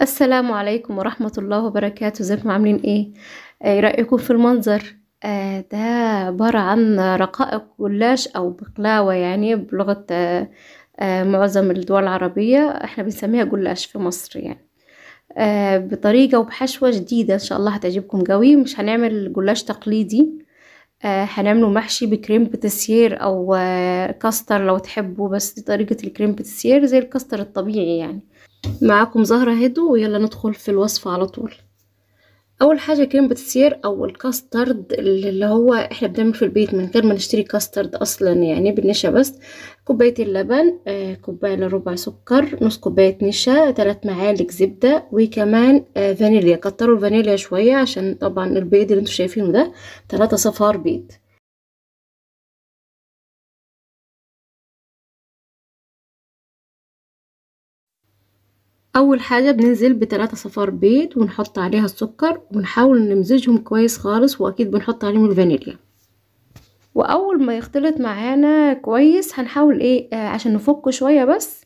السلام عليكم ورحمة الله وبركاته. ازيكم عاملين ايه رأيكم في المنظر؟ ده عبارة عن رقائق جلاش او بقلاوة، يعني بلغة معظم الدول العربية احنا بنسميها جلاش في مصر يعني. بطريقة وبحشوة جديدة ان شاء الله هتعجبكم قوي. مش هنعمل جلاش تقليدي، هنعمله محشي بكريم بتسيير او كاستر لو تحبوا، بس دي طريقة الكريم بتسيير زي الكاستر الطبيعي يعني. معاكم زهرة هدو، ويلا ندخل في الوصفة على طول. اول حاجة كريم بتسير او الكاسترد اللي هو احنا بنعمل في البيت من غير ما نشتري كاسترد اصلا، يعني بالنشا بس. كوباية اللبن، كوباية الا ربع سكر، نص كوباية نشا، 3 معالق زبدة، وكمان فانيليا. كتروا الفانيليا شوية عشان طبعا البيض اللي انتوا شايفينه ده 3 صفار بيض. اول حاجة بننزل ب3 صفار بيض ونحط عليها السكر ونحاول نمزجهم كويس خالص، واكيد بنحط عليهم الفانيليا. واول ما يختلط معانا كويس هنحاول عشان نفكه شوية بس.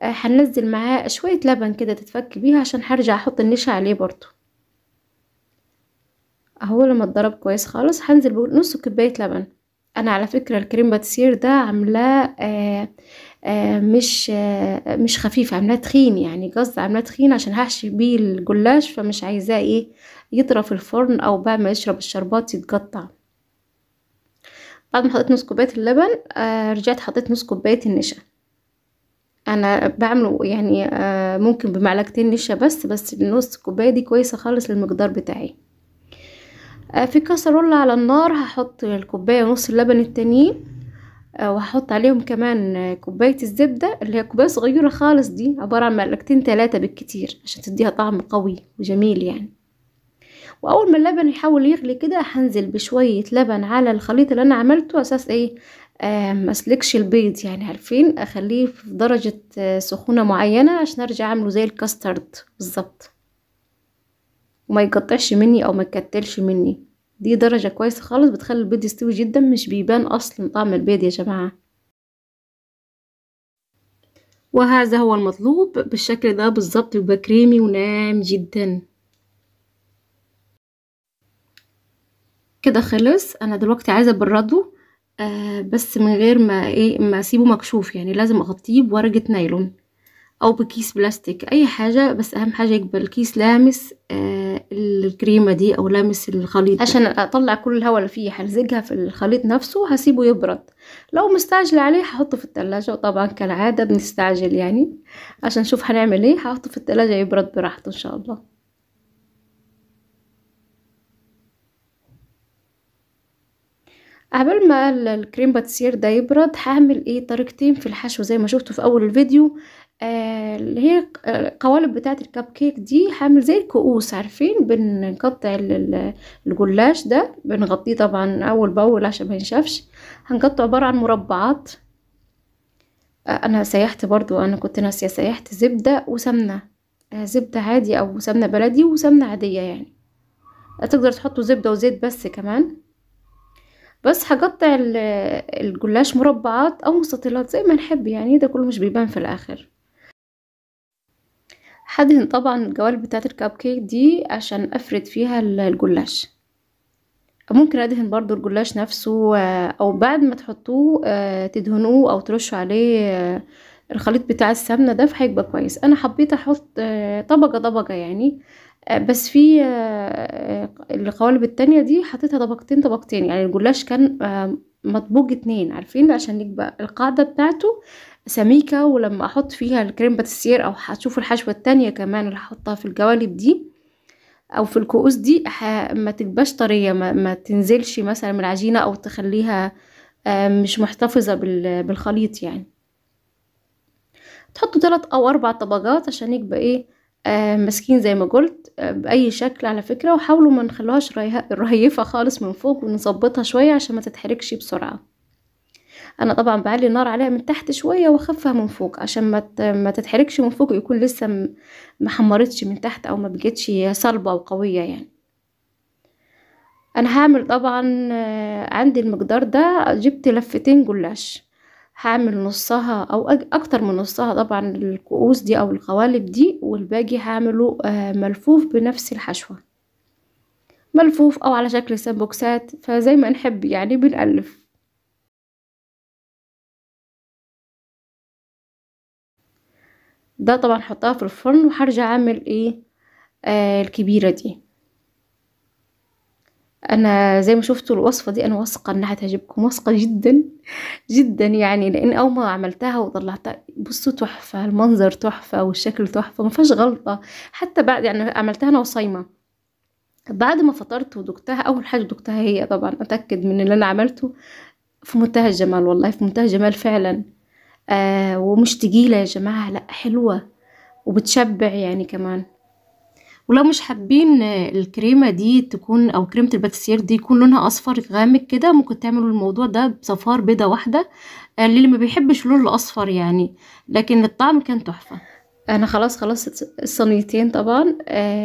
هننزل معاه شوية لبن كده تتفك بيها، عشان هرجع احط النشا عليه برضو. اهو لما اتضرب كويس خالص هنزل بنص كوباية لبن. انا على فكرة الكريم باتسير ده عاملاه مش خفيف، عاملاه تخين، يعني قصدي عاملاه تخين عشان هحشي بيه الجلاش، فمش عايزاه يطرى في الفرن او بعد ما يشرب الشربات يتقطع. بعد ما حطيت نص كوباية اللبن رجعت حطيت نص كوباية النشا. انا بعمله يعني ممكن بمعلقتين نشا بس النص كوباية دي كويسة خالص للمقدار بتاعي. في كسرولة على النار هحط الكوباية ونص اللبن التانيين، وهحط عليهم كمان كوباية الزبدة اللي هي كوباية صغيرة خالص، دي عبارة عن معلقتين 3 بالكتير عشان تديها طعم قوي وجميل يعني. واول ما اللبن يحاول يغلي كده هنزل بشوية لبن على الخليط اللي انا عملته، اساس مسلكش البيض، يعني عارفين اخليه في درجة سخونة معينة عشان ارجع اعمله زي الكاسترد بالظبط، وما يقطعش مني او ما يكتلش مني. دي درجة كويسة خالص بتخلي البيض يستوي جدا، مش بيبان اصلا طعم البيض يا جماعة. وهذا هو المطلوب بالشكل ده بالظبط، يبقى كريمي وناعم جدا. كده خلص. انا دلوقتي عايزه ابرده، بس من غير ما اسيبه مكشوف، يعني لازم اغطيه بورقه نايلون او بكيس بلاستيك، اي حاجه، بس اهم حاجه يبقى الكيس لامس الكريمه دي او لامس الخليط ده. عشان اطلع كل الهواء اللي فيه هلزجها في الخليط نفسه، هسيبه يبرد. لو مستعجل عليه هحطه في التلاجة، وطبعا كالعاده بنستعجل يعني. عشان نشوف هنعمل ايه، هحطه في التلاجة يبرد براحته ان شاء الله. قبل ما الكريم باتسير ده يبرد هعمل طريقتين في الحشو زي ما شفتوا في اول الفيديو. اللي هي القوالب بتاعه الكب كيك دي، هعمل زي الكؤوس، عارفين بنقطع الجلاش ده، بنغطيه طبعا اول باول عشان ما ينشفش. هنقطع عباره عن مربعات. انا سيحت برضو، انا كنت ناسيه، سيحت زبده وسمنه. زبده عادي او سمنه بلدي وسمنه عاديه يعني. تقدر تحطوا زبده وزيت بس كمان. بس هقطع الجلاش مربعات او مستطيلات زي ما نحب، يعني ده كله مش بيبان في الاخر. هدهن طبعا الجوانب بتاعه الكب كيك دي عشان افرد فيها الجلاش. ممكن ادهن برضو الجلاش نفسه، او بعد ما تحطوه تدهنوه او ترشوا عليه الخليط بتاع السمنة ده، فهيبقى كويس. انا حبيت احط طبقة طبقة يعني. بس في القوالب التانية دي حطيتها طبقتين طبقتين، يعني الجلاش كان مطبوق 2، عارفين، عشان يبقى القاعدة بتاعته سميكة. ولما احط فيها الكريم باتيسير، او هتشوفوا الحشوة التانية كمان اللي هحطها في الجوانب دي او في الكؤوس دي، ما تبقاش طرية، ما تنزلش مثلا من العجينة او تخليها مش محتفظة بالخليط يعني. تحطوا 3 أو 4 طبقات عشان يبقى ماسكين زي ما قلت بأي شكل على فكرة. وحاولوا ما نخلوهاش رهيفة خالص من فوق، ونظبطها شوية عشان ما تتحركش بسرعة. انا طبعا بعلي النار عليها من تحت شوية واخفها من فوق عشان ما تتحركش من فوق، يكون لسه ما حمرتش من تحت او ما بقتش صلبة وقوية يعني. انا هعمل طبعا عندي المقدار ده، جبت لفتين جلاش. هعمل نصها او اكتر من نصها طبعا الكؤوس دي او القوالب دي، والباقي هعمله ملفوف بنفس الحشوة، ملفوف او على شكل سامبوكسات، فزي ما نحب يعني بنألف. ده طبعا حطها في الفرن، وهرجع اعمل ايه الكبيرة دي. انا زي ما شفتوا الوصفة دي انا واثقة انها هتعجبكم، واثقة جدا جدا يعني، لان اول ما عملتها وطلعتها بصوا تحفة، المنظر تحفة والشكل تحفة، ما فيهاش غلطة. حتى بعد يعني عملتها انا وصايمة، بعد ما فطرت ودقتها، اول حاجة دقتها هي طبعا اتاكد من اللي انا عملته، في منتهى الجمال والله، في منتهى الجمال فعلا. ومش تقيلة يا جماعة، لا حلوة وبتشبع يعني كمان. ولو مش حابين الكريمة دي تكون او كريمة الباتيسير دي يكون لونها اصفر غامق كده، ممكن تعملوا الموضوع ده بصفار بيضة واحدة، اللي ما بيحبش اللون الاصفر يعني، لكن الطعم كان تحفة. انا خلاص خلصت الصينيتين طبعا.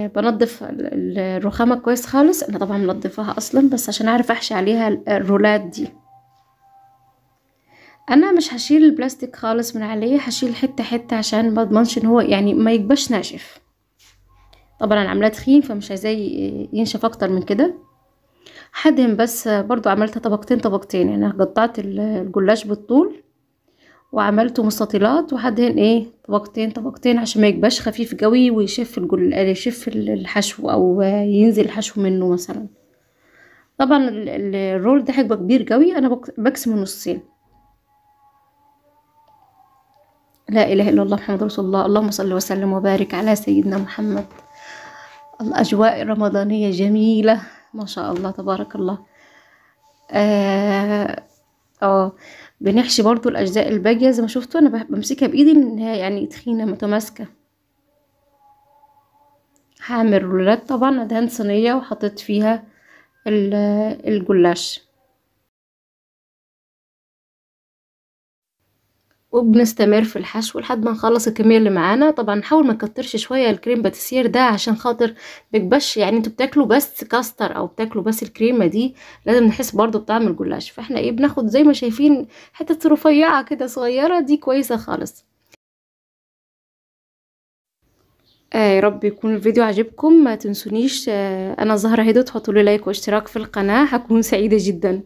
بنضف الرخامة كويس خالص، انا طبعا منضفاها اصلا بس عشان اعرف احشي عليها الرولات دي. انا مش هشيل البلاستيك خالص من عليه، هشيل حتة حتة عشان ما اضمنش ان هو يعني ما يكبش ناشف. طبعا انا عاملاه تخين فمش عايزاه ينشف اكتر من كده. هدهن بس برضو عملتها طبقتين طبقتين، يعني قطعت الجلاش بالطول وعملته مستطيلات، وهدهن ايه طبقتين طبقتين عشان ما يكبش خفيف قوي ويشف يشف الحشو او ينزل الحشو منه مثلا. طبعا الرول ده هيبقى كبير قوي، انا بقسمه نصين. لا اله الا الله محمد رسول الله، اللهم صل وسلم وبارك على سيدنا محمد. الاجواء الرمضانيه جميله ما شاء الله تبارك الله. اه اه بنحشي برضو الاجزاء الباقيه زي ما شفتوا، انا بمسكها بايدي انها يعني تخينه متماسكه. هعمل رولات، طبعا ادهنت صينيه وحطيت فيها الجلاش، وبنستمر في الحشو لحد ما نخلص الكميه اللي معانا. طبعا نحاول ما نكترش شويه الكريم باتيسير ده عشان خاطر بيكبش، يعني انتوا بتاكلوا بس كاستر او بتاكلوا بس الكريمه دي، لازم نحس برضو بطعم الجلاش. فاحنا ايه بناخد زي ما شايفين حته رفيعه كده صغيره، دي كويسه خالص. يا رب يكون الفيديو عجبكم، ما تنسونيش انا زهرة هدى تحطوا لي لايك واشتراك في القناه، هكون سعيده جدا.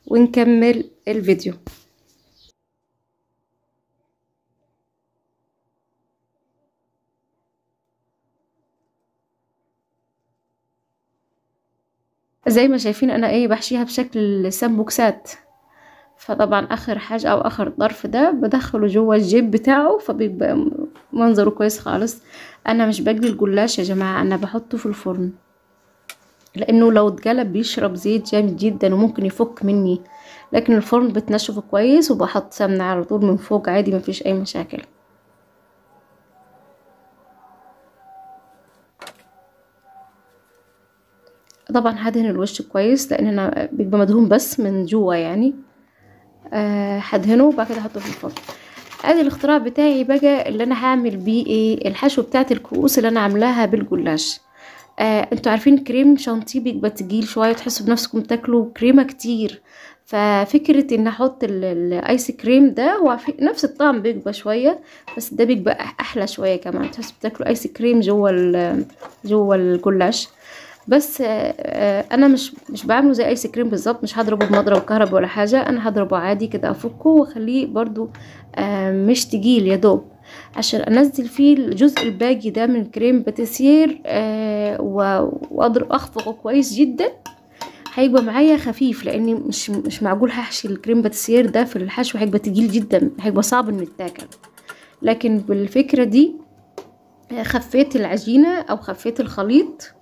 ونكمل الفيديو. زي ما شايفين انا ايه بحشيها بشكل سامبوكسات، فطبعا اخر حاجة او اخر طرف ده بدخله جوه الجيب بتاعه، فبيبقى منظره كويس خالص. انا مش بقلي الجلاش يا جماعة، انا بحطه في الفرن، لانه لو اتقلب بيشرب زيت جامد جدا وممكن يفك مني، لكن الفرن بتنشفه كويس، وبحط سمنة على طول من فوق عادي مفيش اي مشاكل. طبعا هدهن الوش كويس لان انا بيبقى مدهون بس من جوه يعني. هدهنه وبعد كده احطه في الفرن. ادي الاختراع بتاعي بقى اللي انا هعمل بيه ايه الحشو بتاعت الكؤوس اللي انا عاملاها بالجلاش. انتوا عارفين كريم شانتيه بيبقى تقيل شويه، تحسوا بنفسكم تاكلوا كريمه كتير، ففكره ان احط الايس كريم ده هو نفس الطعم بيبقى شويه، بس ده بيبقى احلى شويه كمان، تحسوا بتاكلوا ايس كريم جوه الجلاش. بس انا مش بعمله زي ايس كريم بالظبط، مش هضربه بمضرب كهرباء ولا حاجه، انا هضربه عادي كده افكه واخليه برضو مش تقيل يا دوب، عشان انزل فيه الجزء الباقي ده من كريم باتيسير واضرب اخفقه كويس جدا. هيبقى معايا خفيف، لاني مش معقول هحشي الكريم باتيسير ده في الحشو، هيبقى تقيل جدا، هيبقى صعب انه يتاكل. لكن بالفكره دي خفيت العجينه او خفيت الخليط،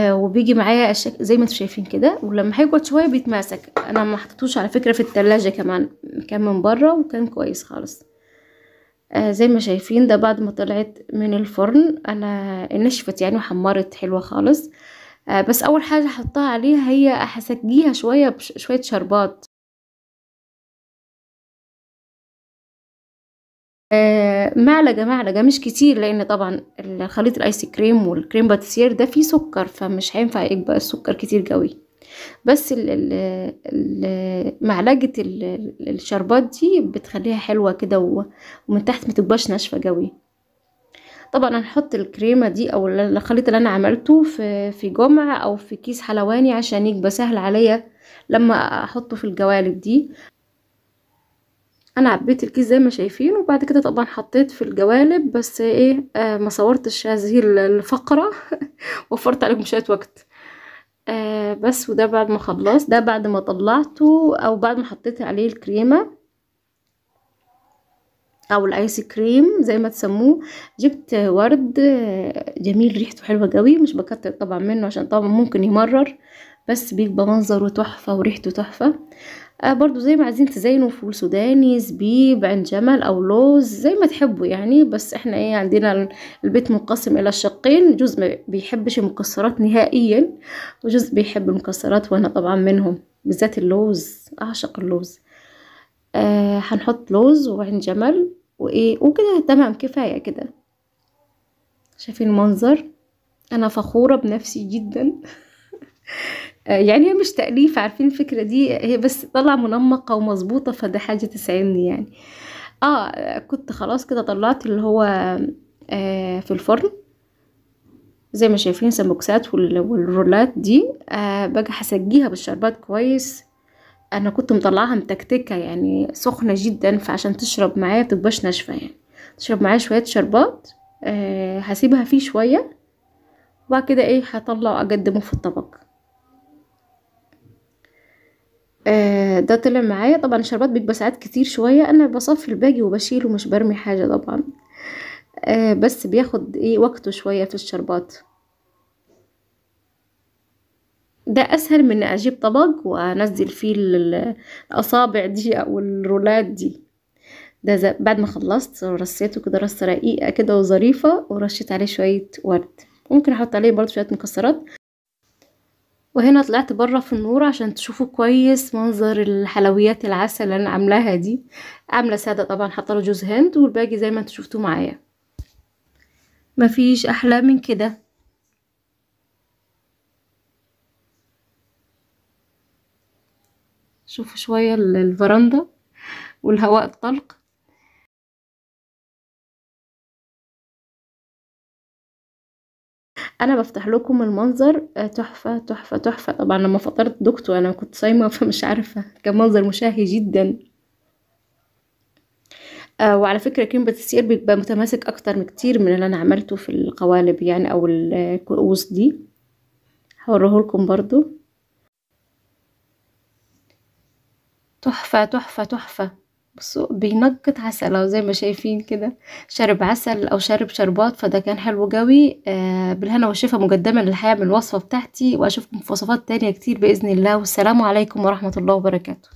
وبيجي معايا زي ما انتم شايفين كده، ولما هيقعد شويه بيتماسك. انا ما حطيتوش على فكره في التلاجة كمان، كان من بره وكان كويس خالص. زي ما شايفين ده بعد ما طلعت من الفرن انا نشفت يعني وحمرت حلوه خالص. بس اول حاجه احطها عليها هي هسقيها شويه بشويه شربات، معلقه مش كتير، لان طبعا خليط الايس كريم والكريم باتيسير ده فيه سكر، فمش هينفع يبقى السكر كتير قوي. بس معلقة الشربات دي بتخليها حلوة كده ومن تحت متبقاش ناشفة قوي. طبعا هنحط الكريمة دي او الخليط اللي انا عملته في جمع او في كيس حلواني عشان يبقى سهل عليا لما احطه في الجوالب دي. انا عبيت الكيس زي ما شايفين، وبعد كده طبعا حطيت في الجوالب، بس ايه ما صورتش هذه الفقرة وفرت عليكم شوية وقت. بس وده بعد ما خلصت، ده بعد ما طلعته او بعد ما حطيت عليه الكريمة او الايس كريم زي ما تسموه. جبت ورد جميل ريحته حلوة قوي، مش بكتر طبعا منه عشان طبعا ممكن يمرر، بس بيبقى منظره تحفة وريحته تحفة. برضو زي ما عايزين تزينوا، فول سوداني، زبيب، عين جمل او لوز زي ما تحبوا يعني. بس احنا ايه عندنا البيت منقسم الى شقين، جزء ما بيحبش المكسرات نهائيا وجزء بيحب المكسرات، وانا طبعا منهم، بالذات اللوز، اعشق اللوز. هنحط لوز وعين جمل وايه وكده تمام، كفاية كده. شايفين المنظر؟ انا فخورة بنفسي جدا. يعني هي مش تأليف، عارفين الفكرة دي، هي بس طلع منمقة ومظبوطة، فده حاجة تسعدني يعني. كنت خلاص كده طلعت اللي هو في الفرن زي ما شايفين سمبوكسات والرولات دي. بقى هسجيها بالشربات كويس. انا كنت مطلعها متكتكة يعني سخنة جدا، فعشان تشرب معايا متبقاش ناشفة يعني، تشرب معايا شوية شربات. هسيبها فيه شوية، وبعد كده ايه هطلع اقدمه في الطبق. ده طلع معايا. طبعا الشربات بيبقى ساعات كتير شوية، انا بصفي الباقي وبشيله، مش برمي حاجة طبعا. بس بياخد ايه وقته شوية في الشربات. ده اسهل من اجيب طبق وانزل فيه الاصابع دي او الرولات دي. ده بعد ما خلصت رصيته كده رصة رقيقة كده وظريفة، ورشيت عليه شوية ورد، ممكن احط عليه برضو شوية مكسرات. وهنا طلعت بره في النور عشان تشوفوا كويس منظر الحلويات العسل اللي انا عاملاها دي. عامله ساده طبعا، حاطه له جوز هند، والباقي زي ما انتوا شفتوه معايا. مفيش احلى من كده. شوفوا شويه الفرندا والهواء الطلق. انا بفتح لكم المنظر تحفه تحفه تحفه. طبعا لما فطرت دكتور، انا كنت صايمه فمش عارفه، كان منظر مشاهي جدا. وعلى فكرة كريم باتيسير بيبقى متماسك اكتر بكتير من اللي انا عملته في القوالب يعني او الكؤوس دي. هوريهولكم برضو. تحفة تحفة تحفة. بصوا بينقط عسل أهو زي ما شايفين كده، شارب عسل او شارب شربات، فده كان حلو قوي. بالهنا والشفا مقدما للحياة من الوصفة بتاعتي، واشوفكم في وصفات تانية كتير بإذن الله، والسلام عليكم ورحمة الله وبركاته.